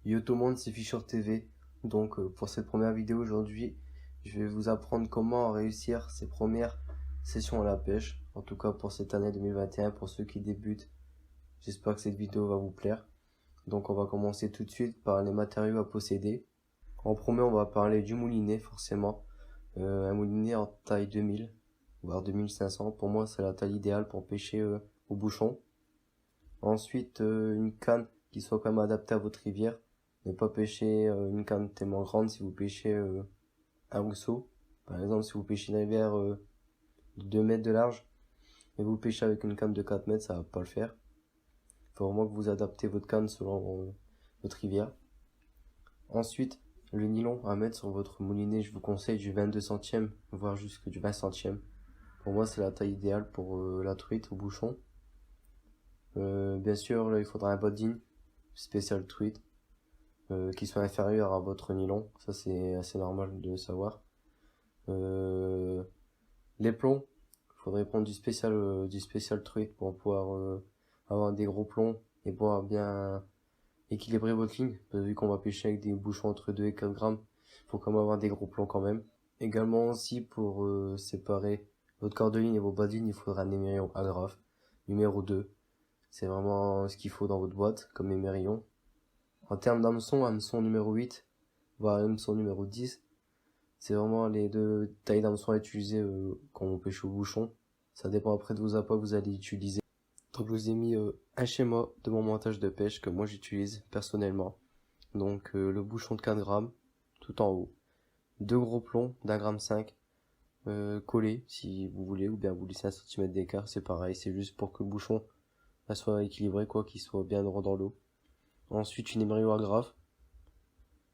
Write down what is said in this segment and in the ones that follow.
Yo tout le monde, c'est Fisher TV. Donc pour cette première vidéo aujourd'hui, je vais vous apprendre comment réussir ses premières sessions à la pêche. En tout cas pour cette année 2021, pour ceux qui débutent. J'espère que cette vidéo va vous plaire. Donc on va commencer tout de suite par les matériaux à posséder. En premier, on va parler du moulinet forcément. Un moulinet en taille 2000, voire 2500. Pour moi, c'est la taille idéale pour pêcher au bouchon. Ensuite, une canne qui soit quand même adaptée à votre rivière. Ne pas pêcher une canne tellement grande si vous pêchez un ruisseau. Par exemple, si vous pêchez une rivière de 2 mètres de large et vous pêchez avec une canne de 4 mètres, ça va pas le faire. Il faut vraiment que vous adaptez votre canne selon votre rivière. Ensuite, le nylon à mettre sur votre moulinet, je vous conseille du 22 centièmes, voire jusque du 20 centièmes. Pour moi, c'est la taille idéale pour la truite au bouchon. Bien sûr, là, il faudra un bottine spécial truite qui soit inférieur à votre nylon. Ça, c'est assez normal de le savoir. Les plombs, il faudrait prendre du spécial truite pour pouvoir avoir des gros plombs et pouvoir bien équilibrer votre ligne. Vu qu'on va pêcher avec des bouchons entre 2 et 4 grammes, il faut quand même avoir des gros plombs quand même. Également aussi pour séparer votre corps de ligne et vos bottines, il faudra un émerillon agrafe numéro 2. C'est vraiment ce qu'il faut dans votre boîte comme émerillon. En termes d'hameçon, hameçon numéro 8, voire hameçon numéro 10, c'est vraiment les deux tailles d'hameçon à utiliser quand on pêche au bouchon. Ça dépend après de vos appâts que vous allez utiliser. Donc je vous ai mis un schéma de mon montage de pêche que moi j'utilise personnellement. Donc le bouchon de 4 grammes tout en haut. Deux gros plombs d'1,5 g collés si vous voulez, ou bien vous laissez 1 cm d'écart, c'est pareil, c'est juste pour que le bouchon soit équilibré, quoi, qu'il soit bien droit dans l'eau. Ensuite une émerillon agrafe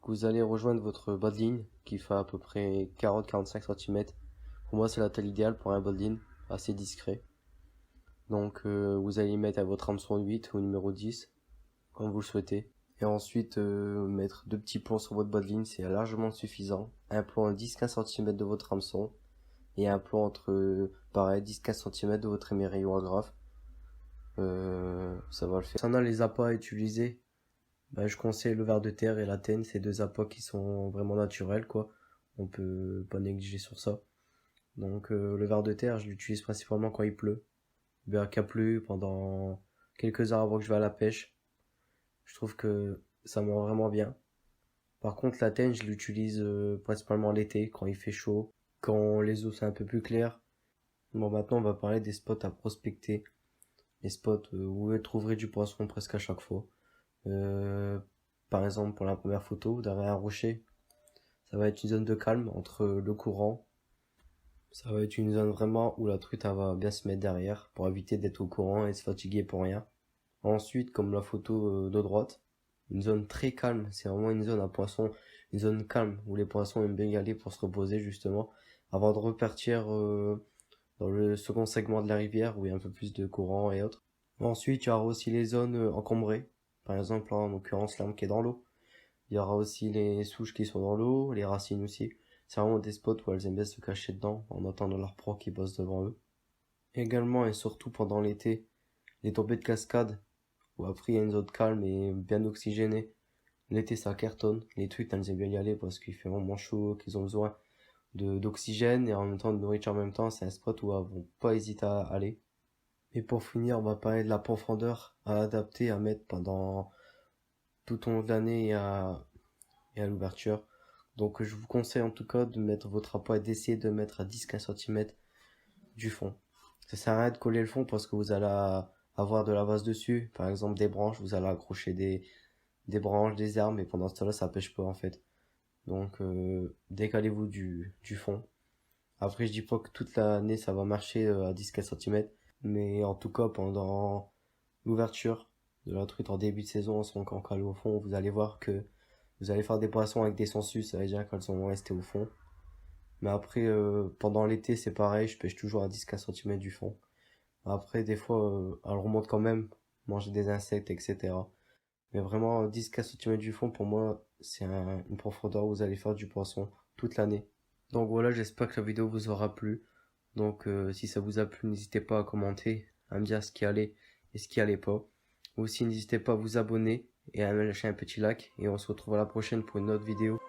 que vous allez rejoindre votre bas de ligne qui fait à peu près 40-45 cm. Pour moi c'est la taille idéale pour un bas de ligne assez discret. Donc vous allez mettre à votre hameçon 8 ou numéro 10 comme vous le souhaitez. Et ensuite mettre deux petits plombs sur votre bas de ligne, c'est largement suffisant. Un plomb à 10-15 cm de votre hameçon et un plomb entre pareil 10-15 cm de votre émerillon agrafe. Ça va le faire. Concernant les appâts à utiliser, je conseille le ver de terre et la tenne, ces deux appâts qui sont vraiment naturels, quoi. On peut pas négliger sur ça. Donc le ver de terre, je l'utilise principalement quand il pleut. Bien qu'il a plu pendant quelques heures avant que je vais à la pêche. Je trouve que ça me rend vraiment bien. Par contre, la tenne, je l'utilise principalement l'été, quand il fait chaud, quand les eaux sont un peu plus claires. Bon, maintenant, on va parler des spots à prospecter. Les spots où vous trouverez du poisson presque à chaque fois. Par exemple, pour la première photo, derrière un rocher, ça va être une zone de calme entre le courant. Ça va être une zone vraiment où la truite va bien se mettre derrière pour éviter d'être au courant et se fatiguer pour rien. Ensuite, comme la photo de droite, une zone très calme, c'est vraiment une zone à poissons, une zone calme où les poissons aiment bien y aller pour se reposer justement, avant de repartir dans le second segment de la rivière où il y a un peu plus de courant et autres. Ensuite, il y aura aussi les zones encombrées, par exemple en l'occurrence l'arme qui est dans l'eau. Il y aura aussi les souches qui sont dans l'eau, les racines aussi. C'est vraiment des spots où elles aiment bien se cacher dedans en attendant leur proie qui bosse devant eux. Également et surtout pendant l'été, les tombées de cascade où après il y a une zone calme et bien oxygénée. L'été ça cartonne, les truites elles aiment bien y aller parce qu'il fait vraiment chaud, qu'ils ont besoin d'oxygène et en même temps de nourriture en même temps, c'est un spot où elles vont pas hésiter à aller. Et pour finir, on va parler de la profondeur à adapter, à mettre pendant tout au long de l'année et à l'ouverture. Donc je vous conseille en tout cas de mettre votre appât et d'essayer de mettre à 10-15 cm du fond. Ça sert à rien de coller le fond parce que vous allez avoir de la vase dessus, par exemple des branches, vous allez accrocher des branches, des arbres, mais pendant ce temps-là ça pêche pas en fait. Donc décalez-vous du fond. Après je dis pas que toute l'année ça va marcher à 10-15 cm, mais en tout cas pendant l'ouverture de la truite en début de saison, sont quand calé au fond, vous allez voir que vous allez faire des poissons avec des sangsues, ça veut dire qu'elles sont restées au fond. Mais après, pendant l'été, c'est pareil, je pêche toujours à 10-15 cm du fond. Après, des fois, elle remonte quand même, manger des insectes, etc. Mais vraiment, 10-15 cm du fond, pour moi, c'est une profondeur où vous allez faire du poisson toute l'année. Donc voilà, j'espère que la vidéo vous aura plu. Donc si ça vous a plu, n'hésitez pas à commenter, à me dire ce qui allait et ce qui allait pas. Aussi, n'hésitez pas à vous abonner et à me lâcher un petit like. Et on se retrouve à la prochaine pour une autre vidéo.